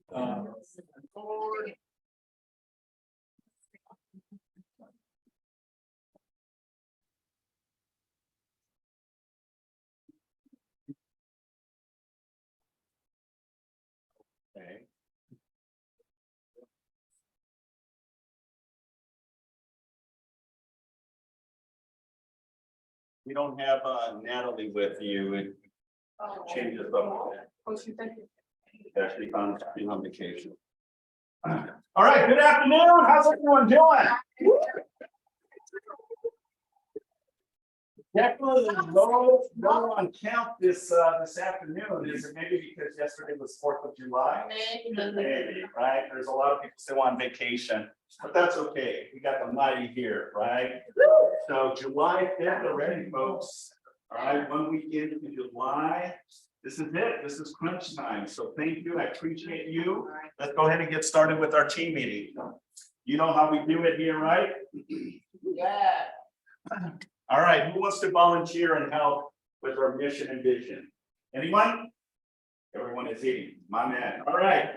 Forward. Okay. We don't have Natalie with you. It changes up. Actually on vacation. All right, good afternoon. How's everyone doing? Definitely low on count this afternoon. Is it maybe because yesterday was 4th of July? Maybe, right? There's a lot of people still on vacation, but that's okay. We got the mighty here, right? So July 5th already, folks. All right, 1 week into July. This is it. This is crunch time. So thank you. I appreciate you. Let's go ahead and get started with our team meeting. You know how we do it here, right? Yeah. All right, who wants to volunteer and help with our mission and vision? Anyone? Everyone is eating. My man. All right,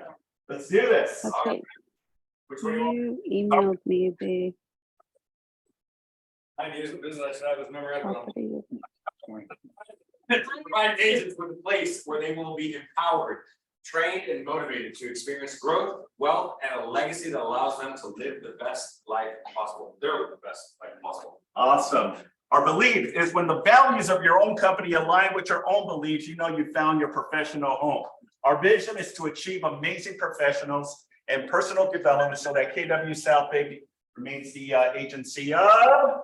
let's do this. Okay. Which one you You emailed me the I use the business I was memorandum. property. Provide agents with a place where they will be empowered, trained and motivated to experience growth, wealth, and a legacy that allows them to live the best life possible. They're the best life possible. Awesome. Our belief is when the values of your own company align with your own beliefs, you know you found your professional home. Our vision is to achieve amazing professionals and personal development so that KW South Bay remains the agency of.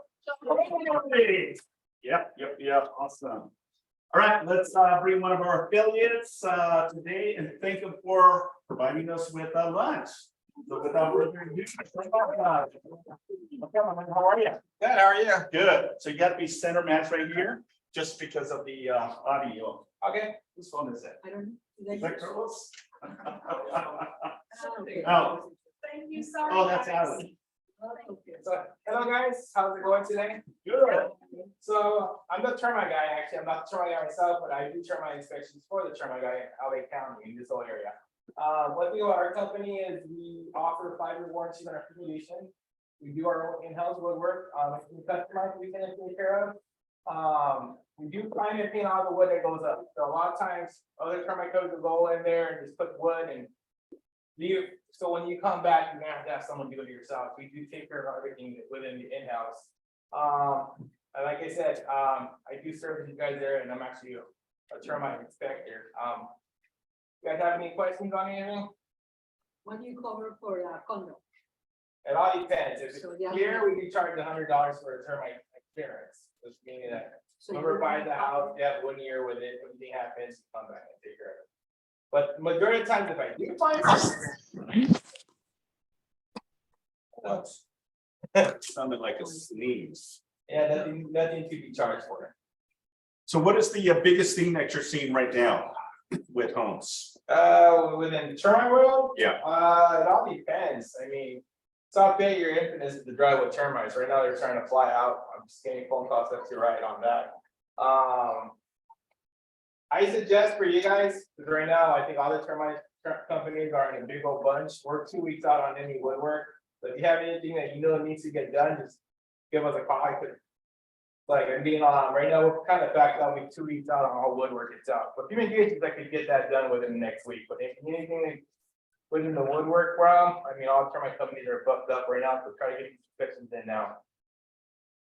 Yep. Awesome. All right, let's bring one of our affiliates today and thank them for providing us with lunch. So without further ado, how are you? Good, how are you? Good. So you got to be center match right here, just because of the audio. Okay. Whose phone is that? I don't Is that Carlos? know. Oh, Thank you, sorry. oh, that's Alan. So, hello guys, how's it going today? Good. So I'm the termite guy, actually. I'm not the termite guy myself, but I do termite inspections for the termite guy in LA County in this whole area. One thing about our company is we offer 5-year warranties on our fumigation. We do our own in-house woodwork. If we customize, we can take care of. We do find and paint all the wood that goes up. So a lot of times other termite codes will go in there and just put wood and leave. So when you come back, you're gonna have to have someone do it yourself. We do take care of everything within the in-house. And like I said, I do service you guys there, and I'm actually a termite inspector. You guys have any questions on anything? What do you cover for condo? It all depends. If it's So, yeah. here, we do charge $100 for a termite clearance, which means that So whoever you buys the don't- house, you have 1 year with it. If anything happens, you come back and take care of it. But majority of the times, if I do find something, Sounded like a sneeze. yeah, nothing to be charged for. So what is the biggest thing that you're seeing right now with homes? Within the termite world, Yeah. it all depends. I mean, South Bay, you're infamous to drive with termites. Right now, they're trying to fly out. I'm just getting phone calls left to right on that. I suggest for you guys, because right now, I think all the termite companies are in a big old bunch. We're 2 weeks out on any woodwork. So if you have anything that you know needs to get done, just give us a call. I could, like, I'm being right now, we're kind of backed up, we're 2 weeks out on all woodwork itself. But fumigation, I could get that done within the next week. But if anything within the woodwork realm, I mean, all termite companies are booked up right now, so try to get these inspections in now.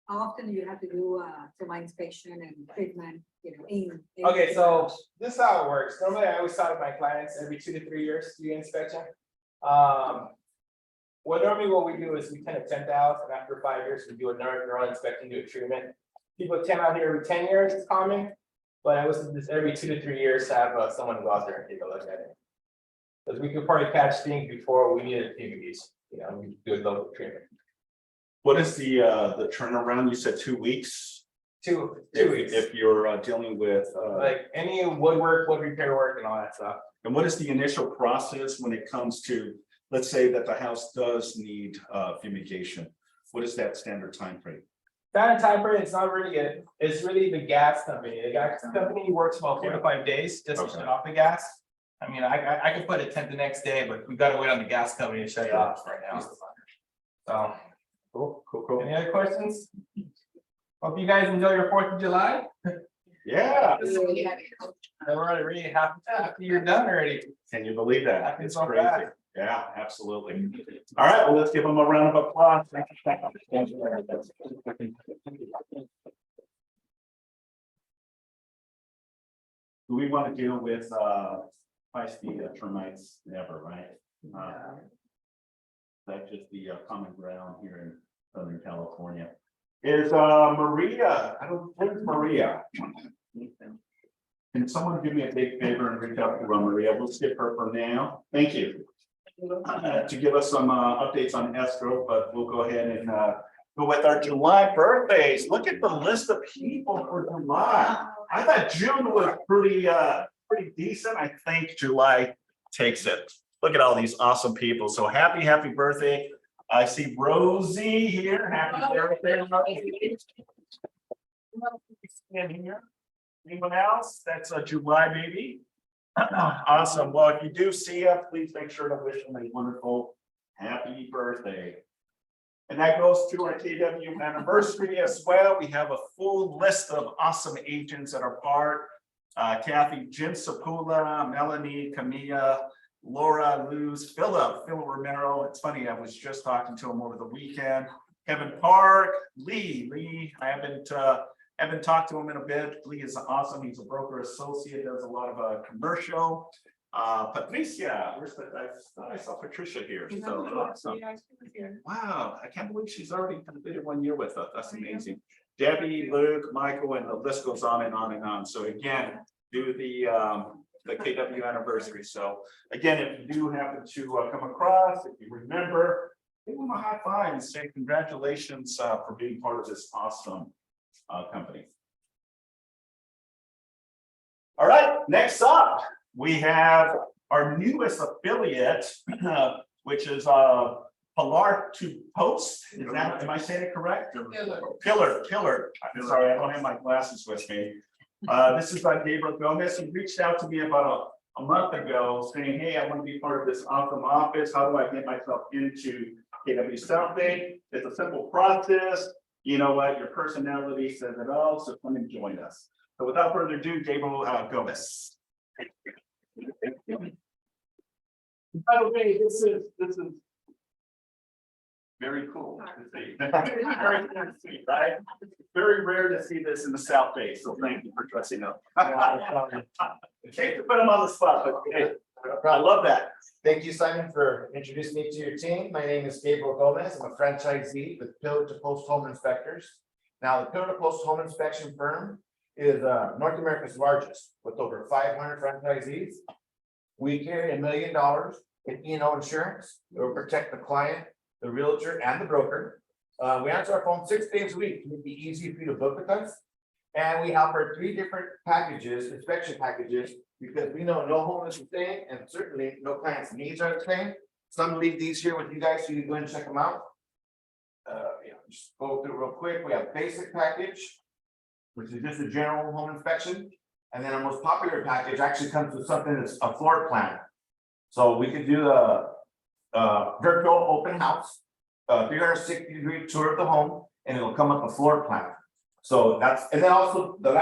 How often do you have to do termite inspection and treatment, in? Okay, so this is how it works. Normally, I always tell my clients every 2 to 3 years to do inspection. What we do is we tend to temp out, and after 5 years, we do another inspection, do a treatment. People temp out here every 10 years, it's common, but I was just every 2 to 3 years to have someone go out there and take a look at it. Because we could probably catch things before we needed fumigation, we do a local treatment. What is the turnaround? You said 2 weeks? Two If- weeks. If you're dealing with. Like any woodwork, wood repair work and all that stuff. And what is the initial process when it comes to, let's say that the house does need fumigation? What is that standard time frame? Standard time frame, it's not really good. It's really the gas company. The gas company works about 4 to 5 days just to Okay. shut off the gas. I mean, I could put a tent the next day, but we gotta wait on the gas company to shut it off right now. So, Cool. any other questions? Hope you guys enjoy your 4th of July. Yeah, And we're already half, after you're done already. can you believe that? Happens It's so crazy. fast. Yeah, absolutely. All right, well, let's give them a round of applause. Do we want to deal with high-speed termites? Never, right? That's just the common ground here in Southern California. Is Maria, where's Maria? Can someone do me a big favor and reach out to Maria? We'll skip her for now. Thank you. To give us some updates on escrow, but we'll go ahead and go with our July birthdays. Look at the list of people for July. I thought June was pretty decent. I think July takes it. Look at all these awesome people. So happy birthday. I see Rosie here. Happy birthday, Rosie. In here. Anyone else? That's a July baby. Awesome. Well, if you do see her, please make sure to wish them a wonderful happy birthday. And that goes to our KW anniversary as well. We have a full list of awesome agents that are part. Kathy, Jim Sapula, Melanie, Camilla, Laura, Luz, Philip Romero. It's funny, I was just talking to him over the weekend. Kevin Park, Lee, I haven't talked to him in a bit. Lee is awesome. He's a broker associate, does a lot of commercial. Patricia, I saw Patricia here. So awesome. Wow, I can't believe she's already completed 1 year with us. That's amazing. Debbie, Luke, Michael, and the list goes on and on and on. So again, do the KW anniversary. So again, if you do happen to come across, if you remember, give them a high five and say congratulations for being part of this awesome company. All right, next up, we have our newest affiliate, which is Pilar to Post. Is that, am I saying it correct? Pillar. I'm sorry, I don't have my glasses with me. This is by Gabriel Gomez. He reached out to me about a month ago saying, hey, I want to be part of this awesome office. How do I get myself into KW South Bay? It's a simple process. You know what? Your personality says it all. So come and join us. So without further ado, Gabriel Gomez. By the way, this is very cool to see. Very cool to see, right? It's very rare to see this in the South Bay, so thank you for dressing up. Okay, to put them on the spot, but hey, I love that. Thank you, Simon, for introducing me to your team. My name is Gabriel Gomez. I'm a franchisee with Pillar to Post Home Inspectors. Now, the Pillar to Post Home Inspection firm is North America's largest with over 500 franchisees. We carry $1 million in E&O insurance. It will protect the client, the realtor, and the broker. We answer our phone 6 days a week to make it easy for you to book with us. And we offer 3 different packages, inspection packages, because we know no home is the same, and certainly no client's needs are the same. Some leave these here with you guys, so you can go and check them out. Just go through real quick. We have basic package, which is just a general home inspection. And then our most popular package actually comes with something that's a floor plan. So we could do a virtual open house, 360-degree tour of the home, and it'll come with a floor plan. So that's, and then also the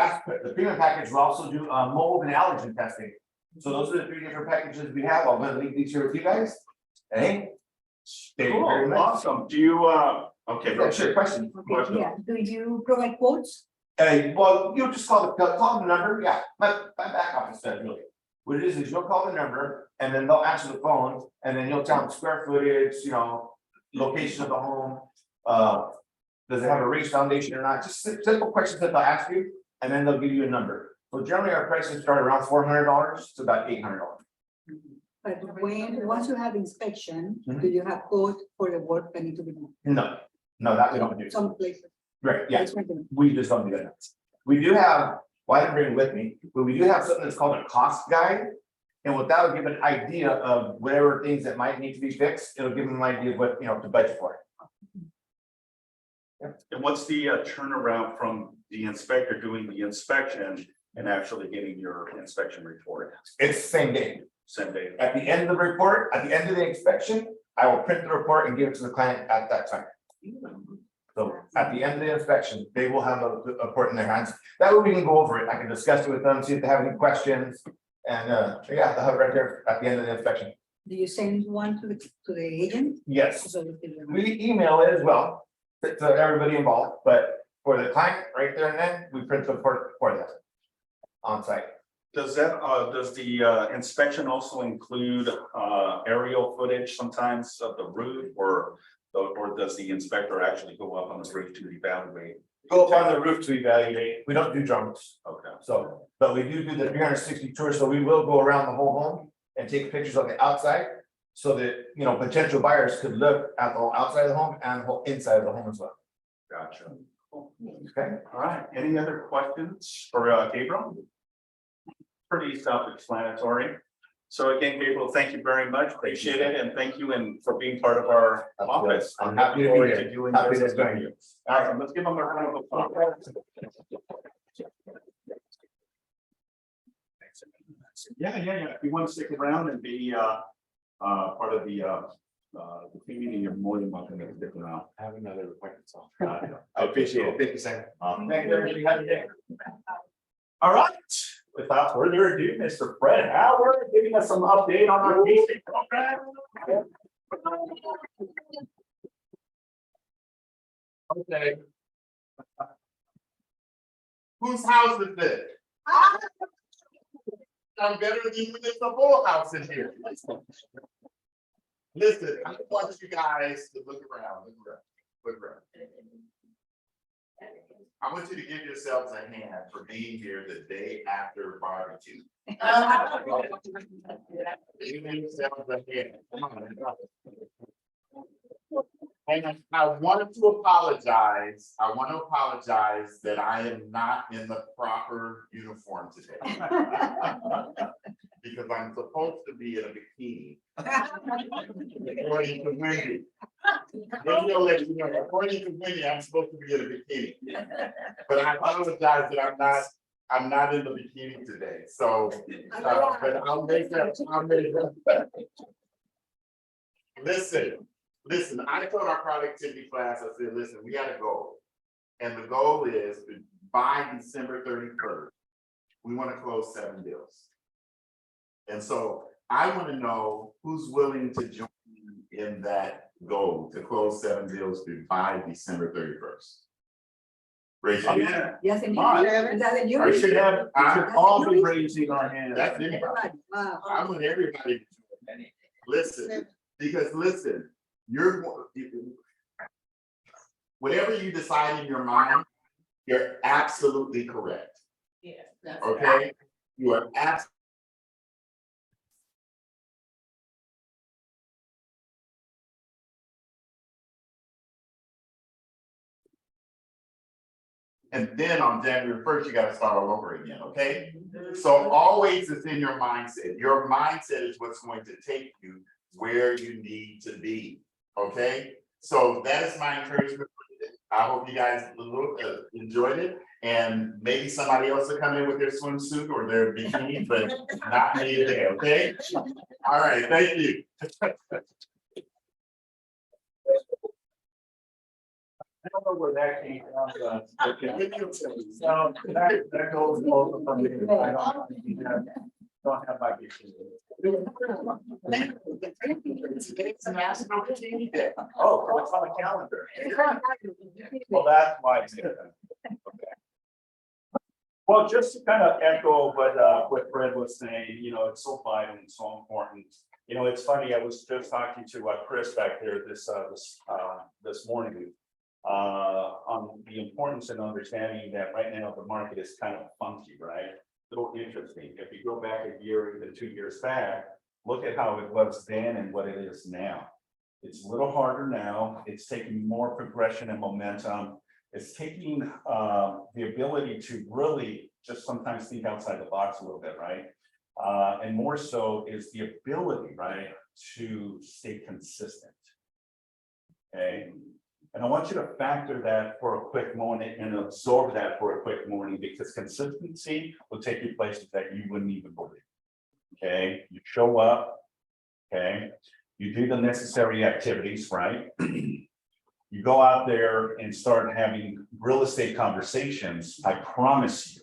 premium package will also do mold and allergen testing. So those are the 3 different packages we have. I'm going to leave these here with you guys. Hey, Cool, awesome. Do you okay, that's your question. Okay, yeah, do you provide quotes? Well, you just call the number. Yeah, my back office does really. What it is you'll call the number and then they'll answer the phone and then you'll tell them square footage, you know, location of the home. Does it have a raised foundation or not? Just simple questions that they'll ask you, and then they'll give you a number. So generally, our prices start around $400 to about $800. But once you have inspection, do you have quote for the work that need to be done? No, that we don't do. Some places. Right, yeah, we just don't do that. We do have, well, I didn't bring it with me, but we do have something that's called a cost guide. And what that will give an idea of whatever things that might need to be fixed, it'll give them an idea of what, you know, to budget for. And what's the turnaround from the inspector doing the inspection and actually getting your inspection report? It's the same day. Same day. At the end of the report, at the end of the inspection, I will print the report and give it to the client at that time. So at the end of the inspection, they will have a report in their hands. That way we can go over it. I can discuss it with them, see if they have any questions. And yeah, they'll have it right there at the end of the inspection. Do you send one to the agent? Yes, So we can- we email it as well to everybody involved, but for the client, right there and then, we print the report for them on site. Does that, does the inspection also include aerial footage sometimes of the roof or does the inspector actually go up on the roof to evaluate? Go up on the roof to evaluate. We don't do drones. Okay. So, but we do the 360 tours, so we will go around the whole home and take pictures of the outside. So that, you know, potential buyers could look at the whole outside of the home and the whole inside of the home as well. Gotcha. Okay, All right, any other questions for Gabriel? Pretty self-explanatory. So again, Gabriel, thank you very much, appreciate it, and thank you for being part of our office. I'm happy to be Looking forward here. Doing Happy business to with join you. Awesome, let's give them a round of applause. Yeah. If you want to stick around and be part of the community, you're more than welcome to stick around. I have another appointment, so I I appreciate it. Thank you, Sam. Thank you, everybody. Have a good day. All right, without further ado, Mr. Fred Howard giving us some update on our basic program. Okay. Whose house is this? I'm better than you, there's a full house in here. Listen, I want you guys to look around. I want you to give yourselves a hand for being here the day after barbecue. Give yourselves a hand. Come on. And I wanted to apologize. I want to apologize that I am not in the proper uniform today. Because I'm supposed to be in a bikini. According to Wendy. Wendy will let you know, according to Wendy, I'm supposed to be in a bikini. But I apologize that I'm not in the bikini today, so, but I'll make that. Listen, I told our productivity class, I said, listen, we got a goal. And the goal is by December 31st, we want to close 7 deals. And so I want to know who's willing to join in that goal to close 7 deals by December 31st. Raise your hand. Yes, and All right. is that the new? I should all be raising our hands. That's anybody. Everybody. Wow. I want everybody to join. Listen, because listen, whatever you decide in your mind, you're absolutely correct. Yeah. That's Okay? You are absolutely. And then on January 1st, you got to start all over again, okay? So always it's in your mindset. Your mindset is what's going to take you where you need to be, okay? So that is my encouragement. I hope you guys enjoyed it. And maybe somebody else will come in with their swimsuit or their bikini, but not me today, okay? All right, thank you. I don't know where that came from, but okay. So that goes also from me. I don't have my bikini. It's National Bikini Day. Oh, so it's on the calendar. Well, that's why it's different. Okay. Well, just to kind of echo what Fred was saying, you know, it's so vital and so important. You know, it's funny, I was just talking to Chris back there this morning on the importance and understanding that right now the market is kind of funky, right? A little interesting. If you go back a year, even 2 years back, look at how it was then and what it is now. It's a little harder now. It's taking more progression and momentum. It's taking the ability to really just sometimes think outside the box a little bit, right? And more so is the ability, right, to stay consistent. Okay. And I want you to factor that for a quick moment and absorb that for a quick morning, because consistency will take you places that you wouldn't even believe. Okay, you show up. Okay, you do the necessary activities, right? You go out there and start having real estate conversations. I promise you,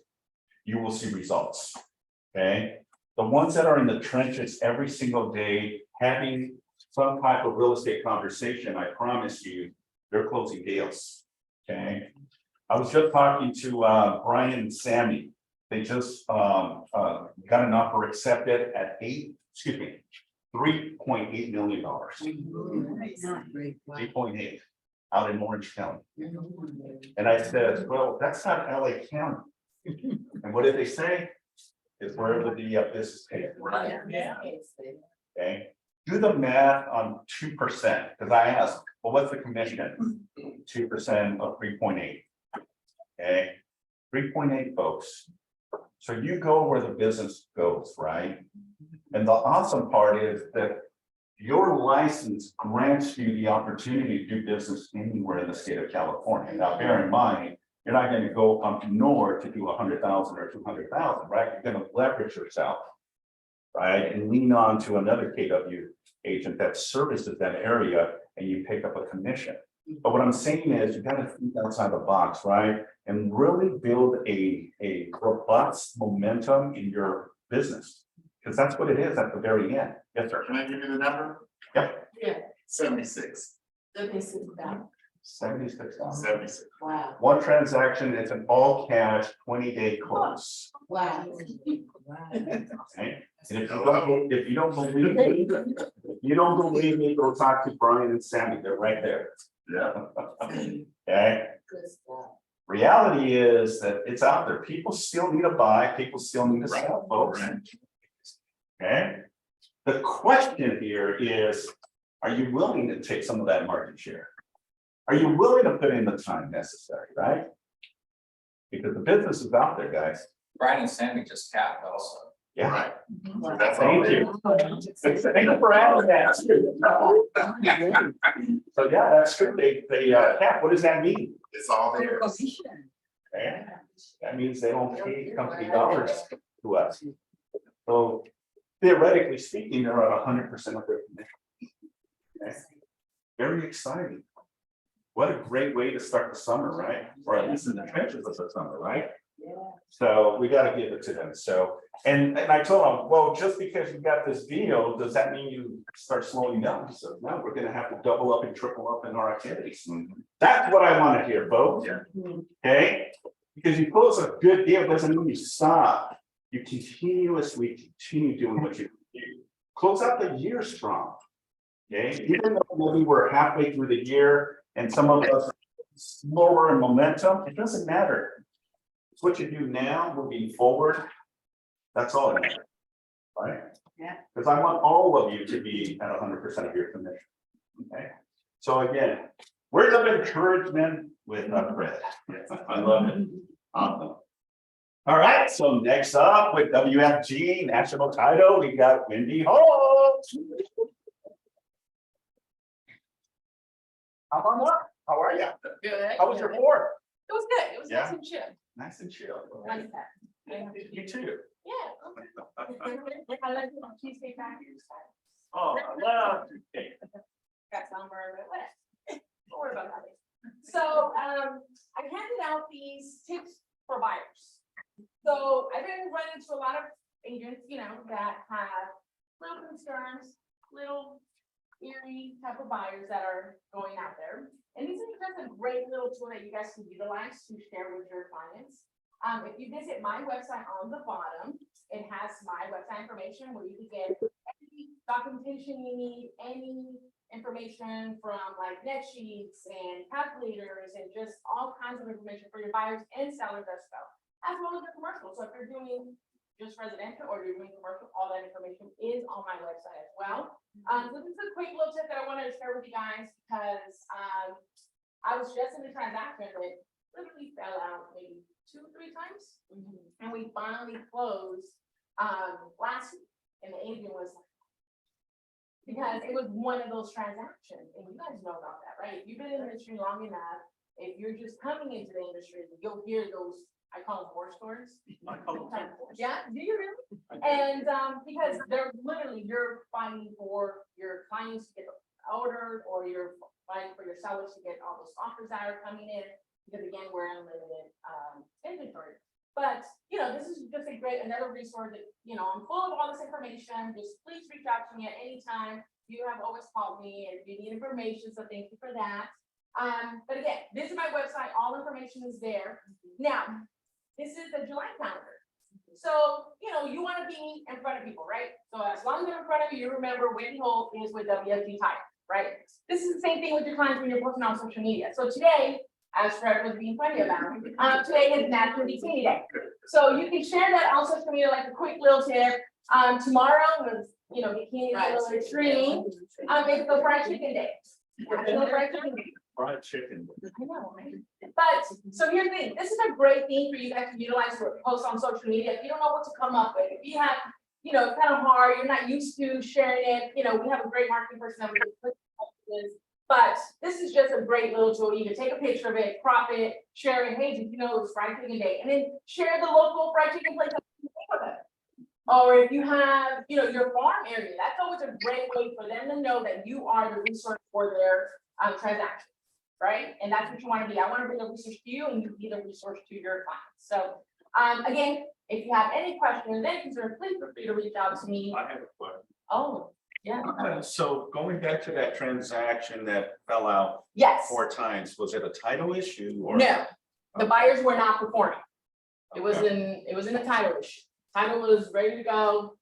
you will see results. Okay, the ones that are in the trenches every single day, having some type of real estate conversation, I promise you, they're closing deals. Okay, I was just talking to Brian and Sammy. They just got an offer accepted at $3.8 million. Not great. Wow. 3.8 out in Orange County. And I said, well, that's not LA County. And what did they say? Is wherever the business pays. Right. Okay, do the math on 2%, because I asked, well, what's the commission? 2% of 3.8. Okay, 3.8 folks. So you go where the business goes, right? And the awesome part is that your license grants you the opportunity to do business anywhere in the state of California. Now, bear in mind, you're not going to go up north to do 100,000 or 200,000, right? You're going to leverage yourself, right? And lean on to another KW agent that services that area and you pick up a commission. But what I'm saying is you got to think outside the box, right? And really build a robust momentum in your business. Because that's what it is at the very end. Yes, sir. Can I give you the number? Yep. Yeah. 76. 76,000. 76,000. 76. Wow. One transaction, it's an all cash 20-day close. Wow. Okay? And if you don't believe me, go talk to Brian and Sammy. They're right there. Yeah. Okay. Good stuff. Reality is that it's out there. People still need to buy, people still need to sell, folks. Right. Okay. The question here is, are you willing to take some of that market share? Are you willing to put in the time necessary, right? Because the business is out there, guys. Brian and Sammy just capped also. Yeah. Right. So that's all. Thank it you. is. Thank you for adding that. So yeah, that's true. They cap, what does that mean? It's all there. Okay? That means they don't pay company dollars to us. So theoretically speaking, they're at 100% of their commission. Okay? Very exciting. What a great way to start the summer, right? Or at least in the trenches of the summer, right? Yeah. So we got to give it to them. So, and I told them, well, just because you got this deal, does that mean you start slowing down? So no, we're going to have to double up and triple up in our activities. That's what I want to hear, folks. Yeah. Okay? Because you close a good deal doesn't mean you stop. You continuously continue doing what you do. Close out the year strong. Okay? Even though maybe we're halfway through the year and some of us slower in momentum, it doesn't matter. It's what you do now moving forward. That's all it matters. Right? Yeah. Because I want all of you to be at 100% of your commission. Okay. So again, words of encouragement with Fred. I love it. Awesome. All right. So next up with WFG national title, we got Wendy Hall. How are you? Good. How was your board? It was good. It was Yeah. nice and chill. Nice and chill. Like that. You too. Yeah. I like the cheesecake factory. Oh, I love cake. Got some or whatever. Don't worry about that. So, I handed out these tips for buyers. So I've been running into a lot of agents, that have little concerns, little eerie type of buyers that are going out there. And these are just a great little tool that you guys can utilize to share with your clients. If you visit my website on the bottom, it has my website information where you can get any documentation you need, any information from like net sheets and calculators and just all kinds of information for your buyers and sellers as well as the commercial. So if you're doing just residential or you're doing commercial, all that information is on my website as well. So this is a quick little tip that I wanted to share with you guys because I was just in a transaction that literally fell out maybe 2 or 3 times. And we finally closed last week. And the agent was like, because it was one of those transactions, and you guys know about that, right? If you've been in the industry long enough, if you're just coming into the industry, you'll hear those, I call them horror stories. Yeah, do you really? And, because they're literally, you're fighting for your clients to get ordered, or you're fighting for your sellers to get all those offers that are coming in, because again, we're in limited, inventory. But, you know, this is just a great, another resource that, you know, I'm full of all this information, just please reach out to me at any time. You have always called me if you need information, so thank you for that. But again, visit my website, all information is there. Now, this is the July calendar. So, you know, you want to be in front of people, right? So as long as you're in front of you, you remember Wendy Holt is with WFG Tire, right? This is the same thing with your clients when you're posting on social media. So today, as Fred was being funny about, today is National Bikini Day. So you can share that on social media, like a quick little tip. Tomorrow was, you know, Bikini Little Extreme. It's the fried chicken day. National Fried Chicken Day. Fried chicken. I know, right? But, so here's the thing, this is a great thing for you guys to utilize for post on social media. If you don't know what to come up with, if you have, you know, it's kind of hard, you're not used to sharing it, you know, we have a great marketing person that we can put this. But this is just a great little tool. You can take a picture of it, crop it, share it. Hey, did you know it was fried chicken day? And then share the local fried chicken place that you think of it. Or if you have, you know, your farm area, that's always a great way for them to know that you are the resource for their transaction, right? And that's what you want to be. I want to be the resource to you, and you be the resource to your clients. So again, if you have any questions, any concerns, please feel free to reach out to me. I have a question. Oh, yeah. So going back to that transaction that fell out Yes. 4 times, was it a title issue or? No, the buyers were not performing. It was in a title issue. Title was ready to go.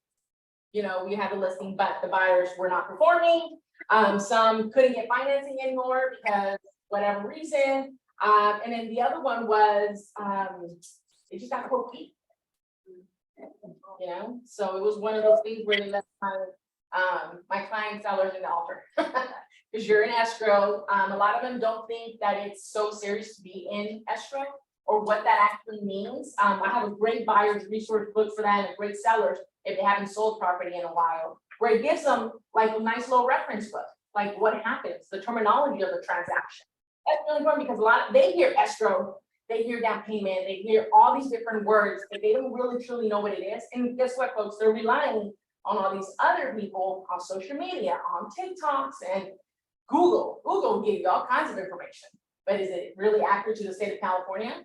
You know, we had the listing, but the buyers were not performing. Some couldn't get financing anymore because whatever reason. And then the other one was, it just got quirky. You know, so it was one of those things where they left my client sellers in the altar. Because you're in escrow. A lot of them don't think that it's so serious to be in escrow or what that actually means. I have a great buyer's resource book for that, and a great sellers if they haven't sold property in a while, where it gives them like a nice little reference book, like what happens, the terminology of the transaction. That's really important because they hear escrow, they hear down payment, they hear all these different words, but they don't really truly know what it is. And guess what, folks? They're relying on all these other people on social media, on TikToks and Google. Google will give you all kinds of information, but is it really accurate to the state of California?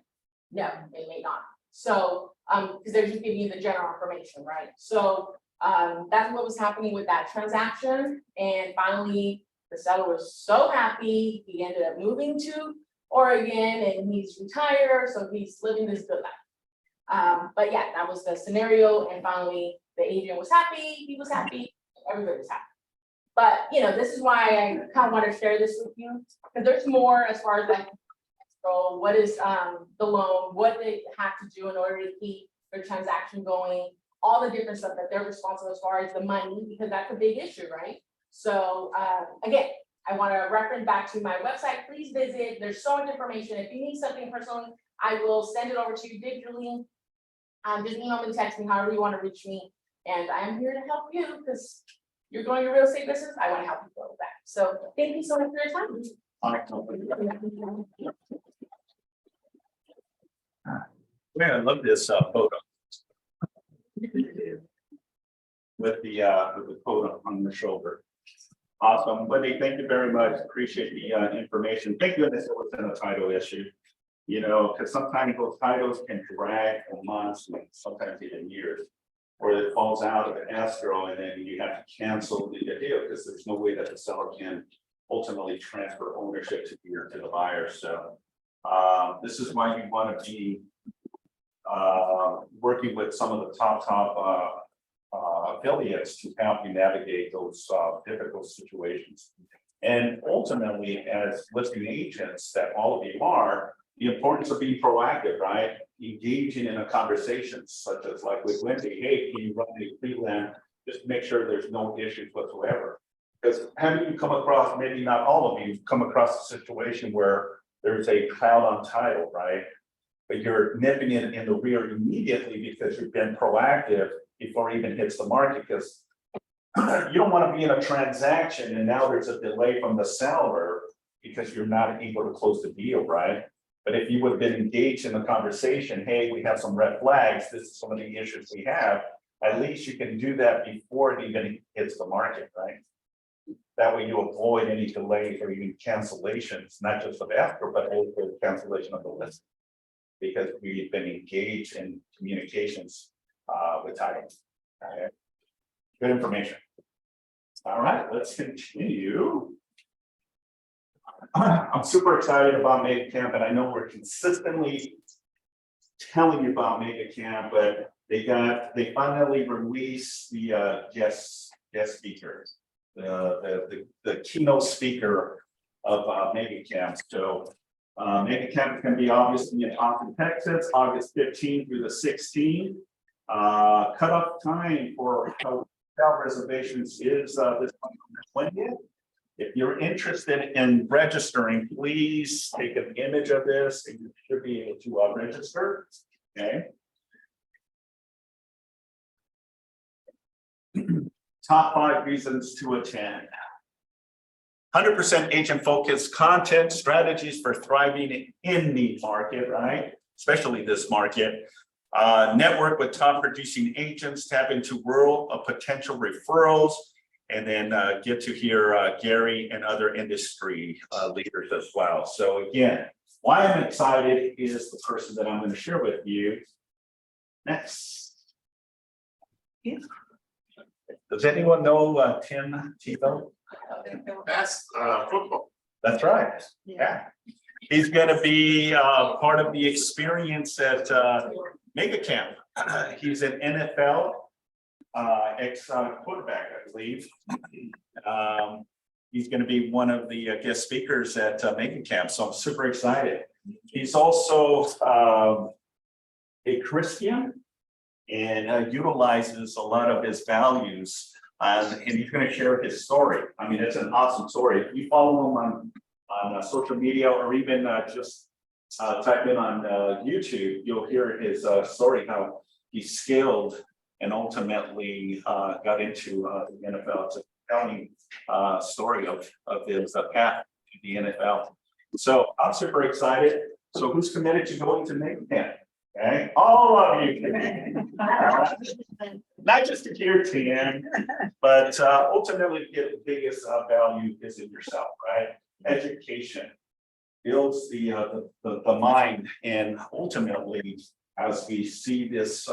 No, it may not. So, because they're just giving you the general information, right? So, that's what was happening with that transaction. And finally, the seller was so happy, he ended up moving to Oregon and he's retired, so he's living this good life. But yeah, that was the scenario. And finally, the agent was happy, he was happy, everybody was happy. But you know, this is why I kind of want to share this with you, because there's more as far as like what is the loan, what they have to do in order to keep their transaction going, all the different stuff that they're responsible as far as the money, because that's a big issue, right? So again, I want to reference back to my website. Please visit. There's so much information. If you need something personally, I will send it over to you digitally. Just email me, text me, however you want to reach me. And I am here to help you because you're going to real estate business. I want to help you go with that. So thank you so much for your time. Man, I love this photo. With the coat on the shoulder. Awesome, Wendy, thank you very much. Appreciate the information. Thank goodness it wasn't a title issue. You know, because sometimes those titles can drag for months, and sometimes even years, where it falls out of the escrow and then you have to cancel the deal because there's no way that the seller can ultimately transfer ownership to the buyer. So this is why you want to be working with some of the top affiliates to help you navigate those difficult situations. And ultimately, as listing agents that all of you are, the importance of being proactive, right? Engaging in a conversation such as like with Wendy, hey, can you run me freelance? Just make sure there's no issues whatsoever. Because haven't you come across, maybe not all of you, come across a situation where there's a cloud on title, right? But you're nipping it in the rear immediately because you've been proactive before it even hits the market, because you don't want to be in a transaction and now there's a delay from the seller because you're not able to close the deal, right? But if you would have been engaged in the conversation, hey, we have some red flags, this is some of the issues we have, at least you can do that before it even hits the market, right? That way you avoid any delays or even cancellations, not just of escrow, but also cancellation of the list. Because we've been engaged in communications with title. Okay. Good information. All right, let's continue. I'm super excited about Mega Camp, and I know we're consistently telling you about Mega Camp, but they finally released the guest speaker, the keynote speaker of Mega Camp. So Mega Camp is going to be obviously in Austin, Texas, August 15th through the 16th. Cutoff time for hotel reservations is this month, 20th. If you're interested in registering, please take an image of this and you should be able to register. Okay. Top 5 reasons to attend. 100% agent focused content strategies for thriving in the market, right? Especially this market. Network with top producing agents, tap into world of potential referrals, and then get to hear Gary and other industry leaders as well. So again, why I'm excited is the person that I'm going to share with you next. Does anyone know Tim Tebow? That's football. That's right. Yeah. He's going to be part of the experience at Mega Camp. He's an NFL ex-quarterback, I believe. He's going to be one of the guest speakers at Mega Camp, so I'm super excited. He's also a Christian and utilizes a lot of his values, and he's going to share his story. I mean, it's an awesome story. If you follow him on social media, or even just type in on YouTube, you'll hear his story, how he scaled and ultimately got into the NFL. It's a telling story of his path to the NFL. So I'm super excited. So who's committed to going to Mega Camp? Okay, all of you. Not just to hear Tim, but ultimately the biggest value is in yourself, right? Education builds the mind, and ultimately, as we see this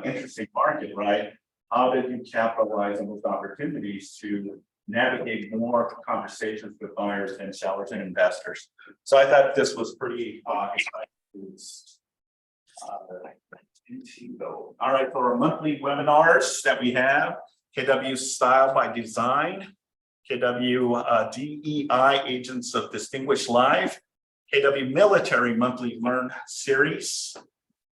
interesting market, right? How did you capitalize on those opportunities to navigate more conversations with buyers and sellers and investors? So I thought this was pretty exciting. All right, for our monthly webinars that we have, KW Style by Design, KW DEI Agents of Distinguished Life, KW Military Monthly Learn Series,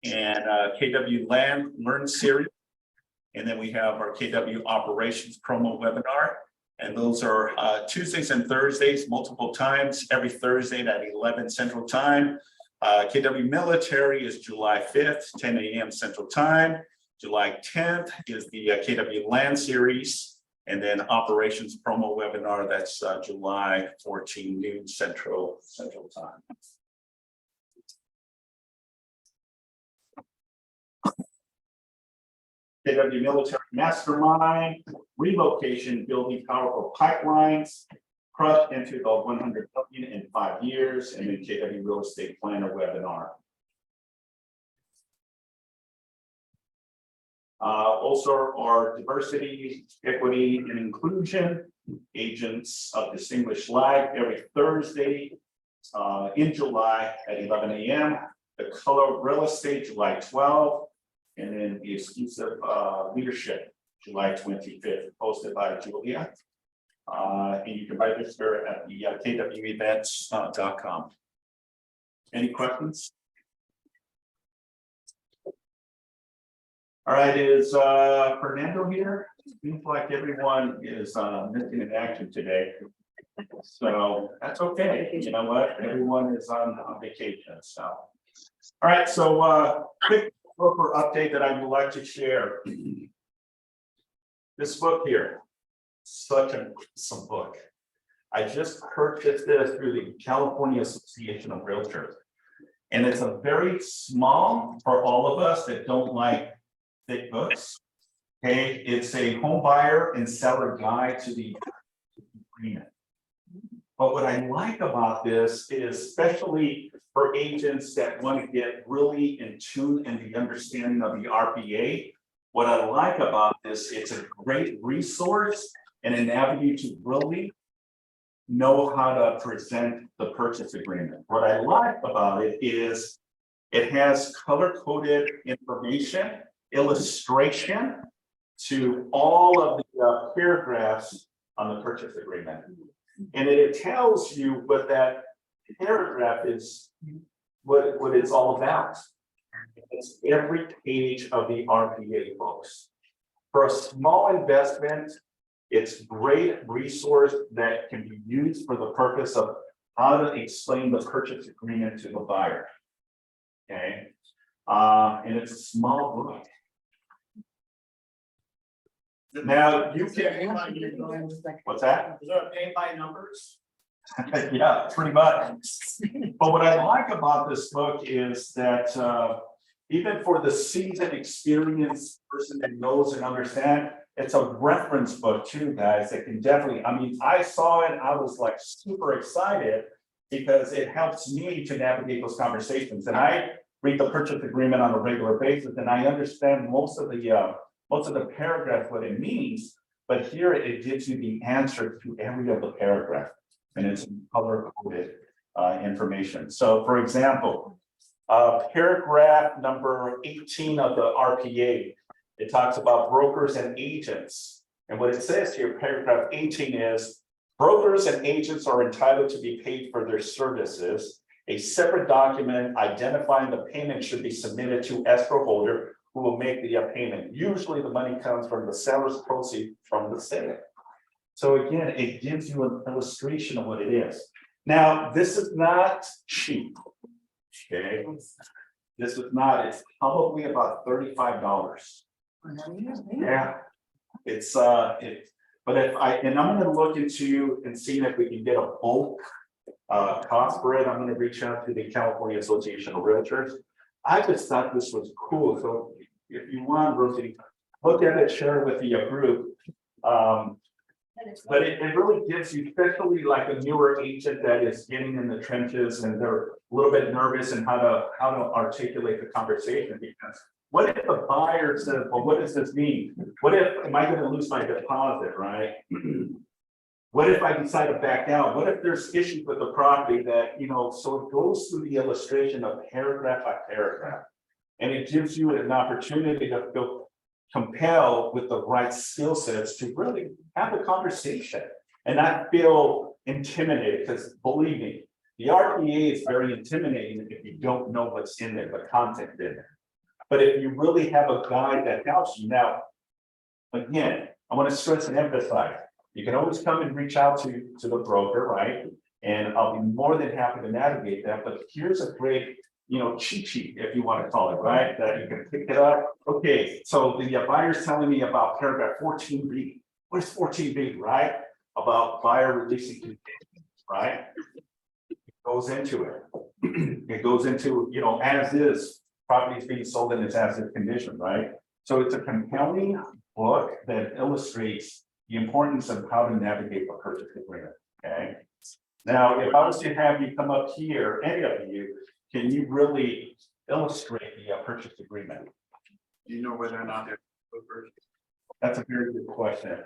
and KW Land Learn Series. And then we have our KW Operations Promo Webinar. And those are Tuesdays and Thursdays, multiple times, every Thursday at 11 Central Time. KW Military is July 5th, 10 a.m. Central Time. July 10th is the KW Land Series. And then Operations Promo Webinar, that's July 14 noon Central Time. KW Military Mastermind, relocation, building powerful pipelines, crushed into the 100 billion in 5 years, and then KW Real Estate Planner webinar. Also our diversity, equity, and inclusion, Agents of Distinguished Life, every Thursday in July at 11 a.m. The Color of Real Estate, July 12th. And then the Exclusive Leadership, July 25th, hosted by Julia. And you can register at the kwevents.com. Any questions? All right, is Fernando here? Seems like everyone is missing in action today. So that's okay. You know what? Everyone is on vacation. So, all right, so quick update that I would like to share. This book here, such an awesome book. I just purchased this through the California Association of Realtors. And it's a very small for all of us that don't like thick books. Okay, it's a home buyer and seller guide to the agreement. But what I like about this is especially for agents that want to get really in tune in the understanding of the RPA. What I like about this, it's a great resource and enable you to really know how to present the purchase agreement. What I like about it is it has color-coded information, illustration to all of the paragraphs on the purchase agreement. And it tells you what that paragraph is, what it's all about. It's every page of the RPA, folks. For a small investment, it's a great resource that can be used for the purpose of how to explain the purchase agreement to the buyer. Okay, and it's a small book. Now you can, what's that? Is there a pay by numbers? Yeah, pretty much. But what I like about this book is that even for the seasoned, experienced person that knows and understands, it's a reference book too, guys, that can definitely, I mean, I saw it, I was like super excited because it helps me to navigate those conversations. And I read the purchase agreement on a regular basis, and I understand most of the paragraph, what it means, but here it gives you the answer to every of the paragraph, and it's color-coded information. So for example, paragraph number 18 of the RPA, it talks about brokers and agents. And what it says here, paragraph 18 is, brokers and agents are entitled to be paid for their services. A separate document identifying the payment should be submitted to escrow holder who will make the payment. Usually the money comes from the seller's proceeds from the sale. So again, it gives you an illustration of what it is. Now, this is not cheap. Okay, this is not, it's probably about $35. Yeah, it's but if and I'm gonna look into and see if we can get a bulk cost for it. I'm gonna reach out to the California Association of Realtors. I just thought this was cool. So if you want, Rosie, look at it, share it with the group. But it really gives you, especially like a newer agent that is getting in the trenches and they're a little bit nervous and how to articulate the conversation. Because what if the buyer says, well, what does this mean? What if, am I going to lose my deposit, right? What if I decide to back out? What if there's issues with the property that, you know, so it goes through the illustration of paragraph by paragraph. And it gives you an opportunity to feel compelled with the right skill sets to really have a conversation and not feel intimidated, because believe me, the RPA is very intimidating if you don't know what's in there, the content in there. But if you really have a guide that helps you, now, again, I want to stress and emphasize, you can always come and reach out to the broker, right? And I'll be more than happy to navigate that, but here's a great, you know, cheat sheet, if you want to call it, right? That you can pick it up. Okay, so the buyer's telling me about paragraph 14B. What is 14B, right? About buyer releasing conditions, right? It goes into it. It goes into, you know, as is, property is being sold in its as is condition, right? So it's a compelling book that illustrates the importance of how to navigate a purchase agreement, okay? Now, if I was to have you come up here, any of you, can you really illustrate the purchase agreement? Do you know whether or not they're? That's a very good question.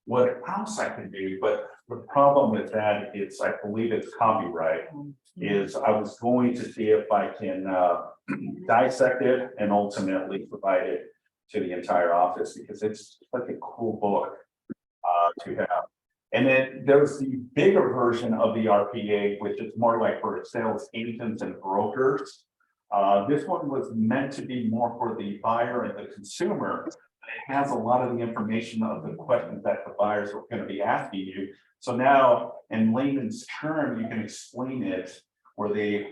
What else I can do, but the problem with that is, I believe it's copyright, is I was going to see if I can dissect it and ultimately provide it to the entire office, because it's like a cool book to have. And then there's the bigger version of the RPA, which is more like for sales agents and brokers. This one was meant to be more for the buyer and the consumer. It has a lot of the information of the questions that the buyers are going to be asking you. So now, in layman's term, you can explain it where they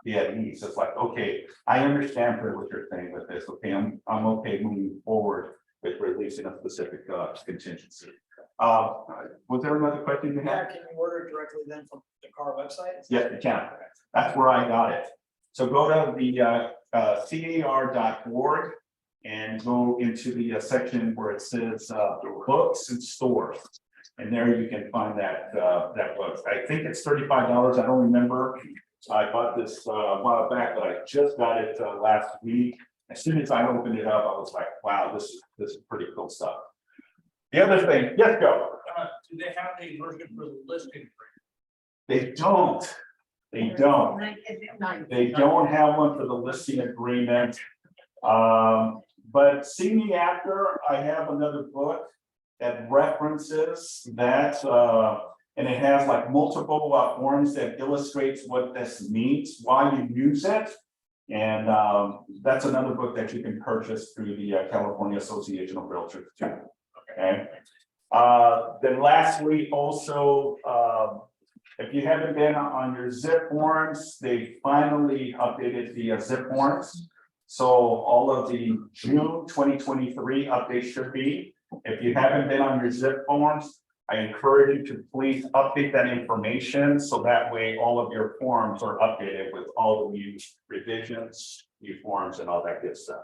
be at ease. It's like, okay, I understand what you're saying with this. Okay, I'm okay moving forward with releasing a specific contingency. Was there another question you Yeah, had? can you order it directly then from the car website? Yes, you can. That's where I got it. So go to the car.org and go into the section where it says books and stores. And there you can find that book. I think it's $35. I don't remember. I bought this a while back, but I just got it last week. As soon as I opened it up, I was like, wow, this is pretty cool stuff. The other thing, yes, go. Do they have a version for the listing? They don't. They don't. They don't have one for the listing agreement. But see me after, I have another book that references that, and it has like multiple forms that illustrates what this means, why you use it. And that's another book that you can purchase through the California Association of Realtors too. Okay. Then lastly, also, if you haven't been on your zip forms, they finally updated the zip forms. So all of the June 2023 updates should be. If you haven't been on your zip forms, I encourage you to please update that information so that way all of your forms are updated with all the new revisions, new forms, and all that good stuff.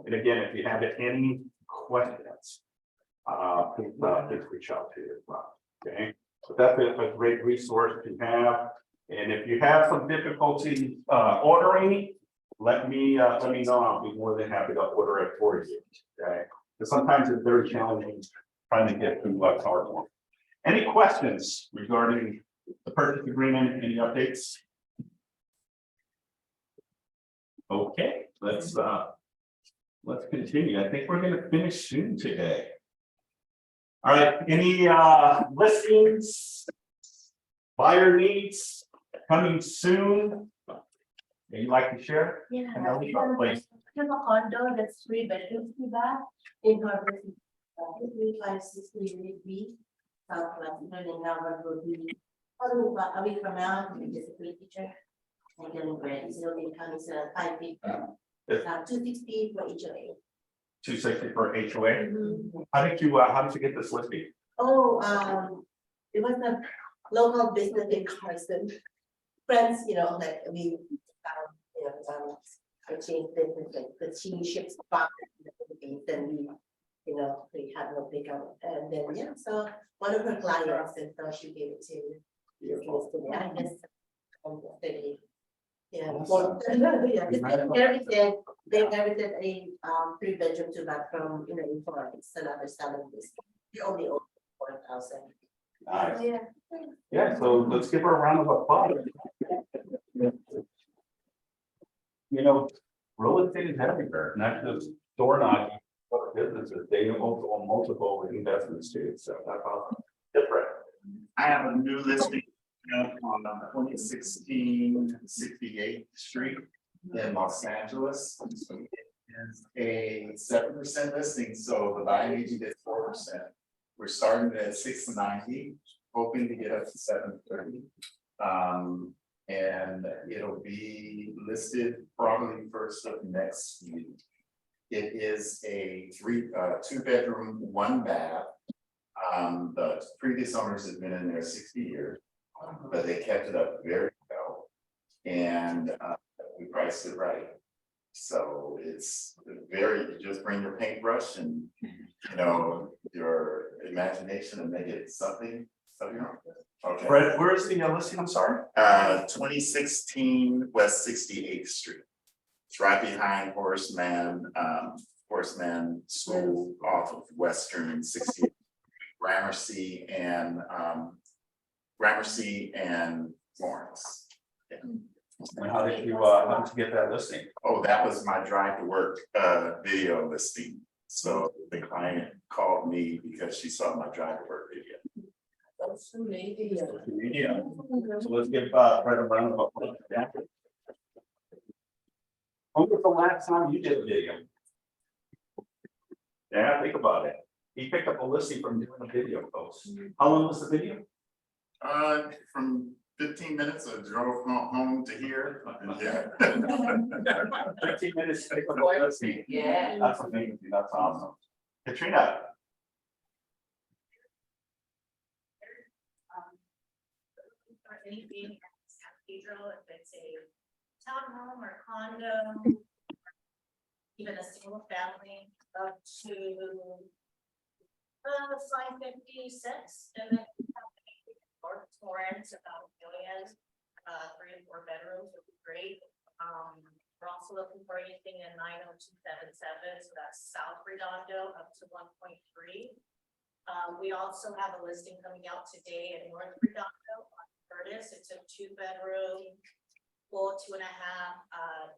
And again, if you have any questions, please reach out to you as well. Okay, so that's a great resource to have. And if you have some difficulty ordering, let me know. I'll be more than happy to order it for you. Okay, because sometimes it's very challenging trying to get through cardboard. Any questions regarding the purchase agreement? Any updates? Okay, let's continue. I think we're going to finish soon today. All right, any listings, buyer needs coming soon that you'd like to share? Yeah. And I'll leave our place. Have a condo that's 3 bedrooms to that in Harbor City. 3560 Unit B, Southwest, and number will be a week from now, to be just a free teacher. And then grant, so income is 5 people. 260 for each of it. 260 for HOA. How did you get this listing? Oh, it was a local business in Carson. Friends, like we, I changed business, like the she ships back in the Philippines, and we had no pickup. And then, yeah, so one of her clients, and so she gave it to me. I guess, yeah. Well, yeah, they inherited a 3-bedroom, 2-bathroom, in Florence, another selling this. We only own 4,000. Nice. Yeah. Yeah, so let's give her a round of applause. Real estate is everywhere, not just door knocking, but businesses. They own multiple investments too. So that's awesome. Different. I have a new listing on 2016 68th Street in Los Angeles. It's a 7% listing, so the buying agent is 4%. We're starting at 690, hoping to get up to 730. And it'll be listed probably first of next week. It is a 2-bedroom, 1-bath. The previous owners have been in there 60 years, but they kept it up very well. And we priced it right. So it's you just bring your paintbrush and, your imagination and make it something. Okay. Fred, where's the listing? I'm sorry. 2016 West 68th Street. It's right behind Horseman School off of Western 60th, Gramercy and Florence. Yeah. And how did you get that listing? Oh, that was my drive to work video listing. So the client called me because she saw my drive to work video. Social media. So let's give Fred a round of applause. When was the last time you did a video? Yeah, think about it. He picked up a listing from doing a video post. How long was the video? From 15 minutes, I drove home to here. Yeah. 15 minutes. To pick up a listing. Yeah. That's amazing. That's awesome. Katrina. Anything cathedral, if it's a townhome or condo, even a single family up to 556, and then more ends about $1 million, 3 and 4 bedrooms would be great. We're also looking for anything in 90277, so that's South Redondo up to 1.3. We also have a listing coming out today in North Redondo on Curtis. It's a 2-bedroom, full 2.5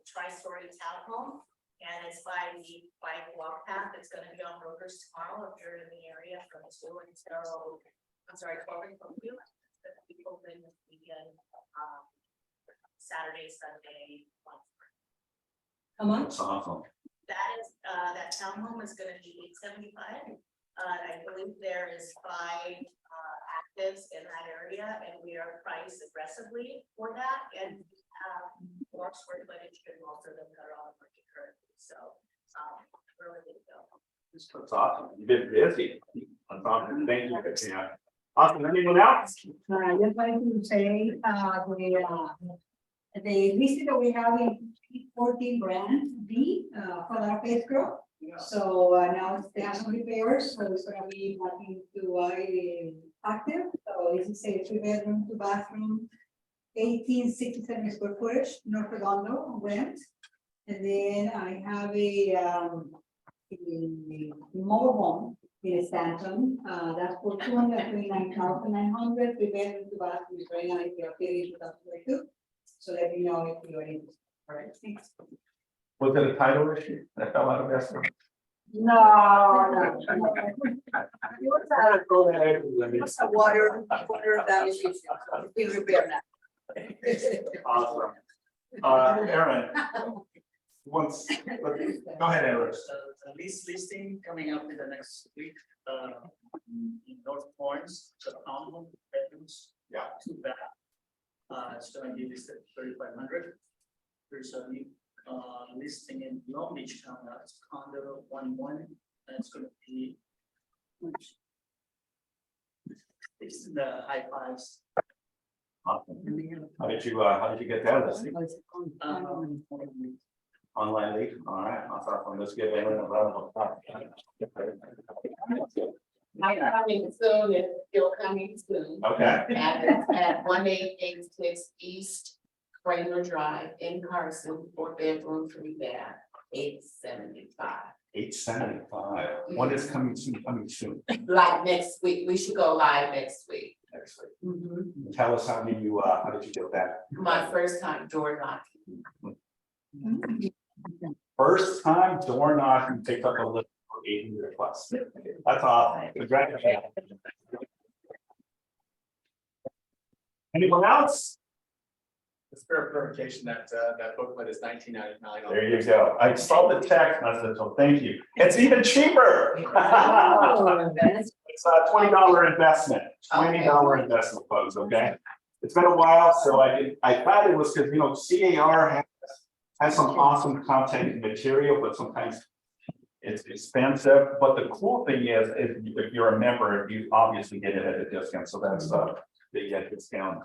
tri-story townhome. And it's by the bike walk path. It's gonna be on Rogers tomorrow if you're in the area from 2 until, 12 from 2. It's gonna be open this weekend, Saturday, Sunday. How much? That's awesome. That is, that townhome is gonna be $875. I believe there is 5 actives in that area, and we are priced aggressively for that, and more square footage than most of them that are on the market currently. So, really good to go. That's awesome. You've been busy. That's awesome. Thank you. Yeah. Awesome. Anyone else? I just wanted to say, the listing that we have in 14 brand B, for our face growth. So now they have some repairs, so it's gonna be nothing to active. So this is a 3-bedroom, 2-bathroom, 1867 square footage, North Redondo, rent. And then I have a mobile home in Stanton, that's for 229,900, 3-bedroom, 2-bathroom, is very nice, we are paying 2022. So let me know if you are interested. All right, thanks. Was it a title issue that fell out of escrow? No. Go ahead. It's a water evaluation, so we repair that. Awesome. Aaron. Once, go ahead, Aaron. The lease listing coming up in the next week, in North Points, the townhome bedrooms. Yeah. 2 bath. It's gonna be listed 3,500. There's a new listing in Long Beach County, it's condo 1-1, and it's gonna be it's in the high 5s. Awesome. How did you get that listing? Online lead? All right, awesome. Let's give Aaron a round of applause. I'm coming soon, it's still coming soon. Okay. And it's at 1886 East Kramer Drive in Carson, 4-bedroom, 3-bath, 875. 875. What is coming soon? Coming soon. Like next week, we should go live next week. Next week. Tell us how did you get that? My first time door knocking. First time door knocking, picked up a list for 800 plus. That's awesome. Congratulations. Anyone else? Just for clarification, that booklet is $19.99. There you go. I saw the text message, so thank you. It's even cheaper. It's a $20 investment, $20 investment, folks, okay? It's been a while, so I thought it was because, CAR has some awesome content and material, but sometimes it's expensive. But the cool thing is if you're a member, you obviously get it at a discount. So that's the discount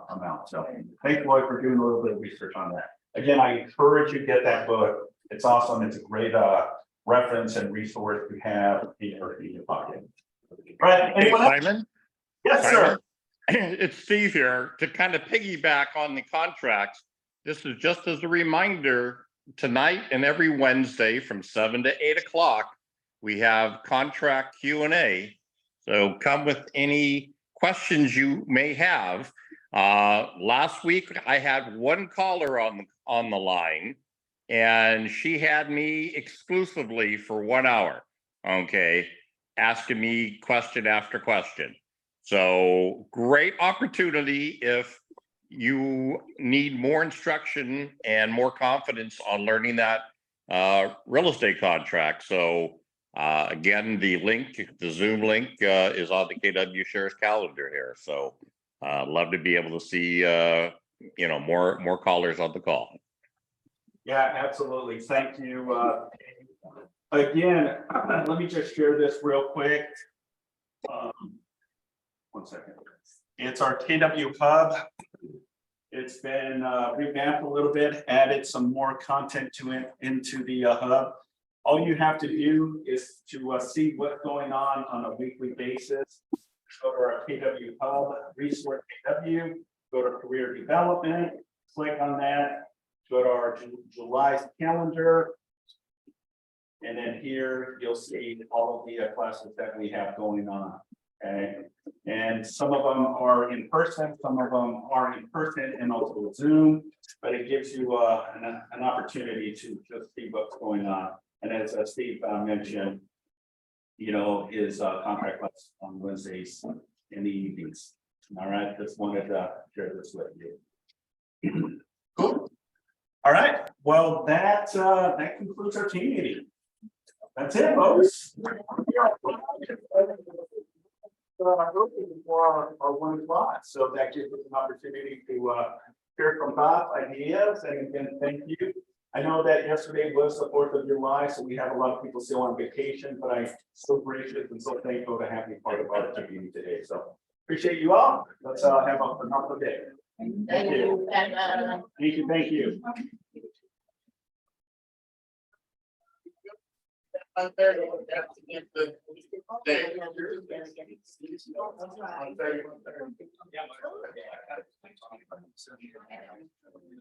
amount. So thanks, Lloyd, for doing a little bit of research on that. Again, I encourage you to get that book. It's awesome. It's a great reference and resource to have in your pocket. Right. Hey, Anyone else? Simon? Yes, sir. It's Steve here. To kind of piggyback on the contracts, this is just as a reminder, tonight and every Wednesday from 7 to 8 o'clock, we have contract Q&A. So come with any questions you may have. Last week, I had one caller on the line, and she had me exclusively for 1 hour, okay, asking me question after question. So great opportunity if you need more instruction and more confidence on learning that real estate contract. So again, the Zoom link is on the KW Shares calendar here. So love to be able to see more callers on the call. Yeah, absolutely. Thank you. Again, let me just share this real quick. 1 second. It's our KW Hub. It's been revamped a little bit, added some more content to it into the hub. All you have to do is to see what's going on a weekly basis. Go to our KW Hub, Resource KW, go to Career Development, click on that, go to our July calendar. And then here you'll see all of the classes that we have going on. Okay, and some of them are in person, some of them are in person and also Zoom, but it gives you an opportunity to just see what's going on. And as Steve mentioned, you know, his contract class on Wednesdays in the evenings. All right, just wanted to share this with you. Cool. All right, well, that concludes our team meeting. That's it, folks. For our 1 o'clock, so that gives us an opportunity to hear from Bob ideas, and again, thank you. I know that yesterday was the 4th of July, so we have a lot of people still on vacation, but I'm so gracious and so thankful to have you part of our community today. So appreciate you all. Let's have a phenomenal day. Thank you. Thank you.